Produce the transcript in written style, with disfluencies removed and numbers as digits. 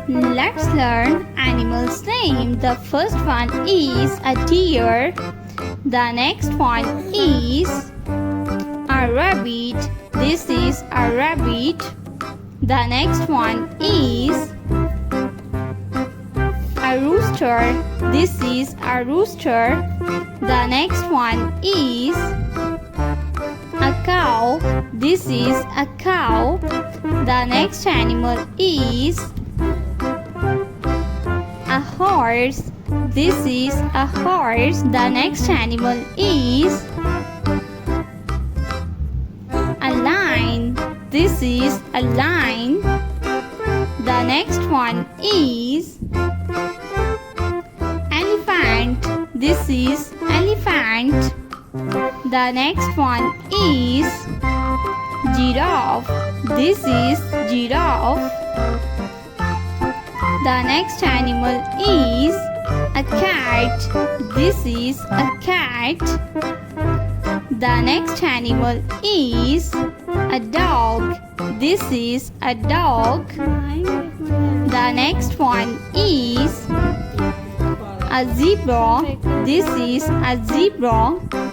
Let's learn animals' name. The first one is a deer. The next one is a rabbit. This is a rabbit. The next one is a rooster. This is a rooster. The next one is a cow. This is a cow. The next animal is a horse. This is a horse. The next animal is a lion. This is a lion. The next one is elephant. This is elephant. The next one is giraffe. This is giraffe. The next animal is a cat. This is a cat. The next animal is a dog. This is a dog. The next one is a zebra. This is a zebra.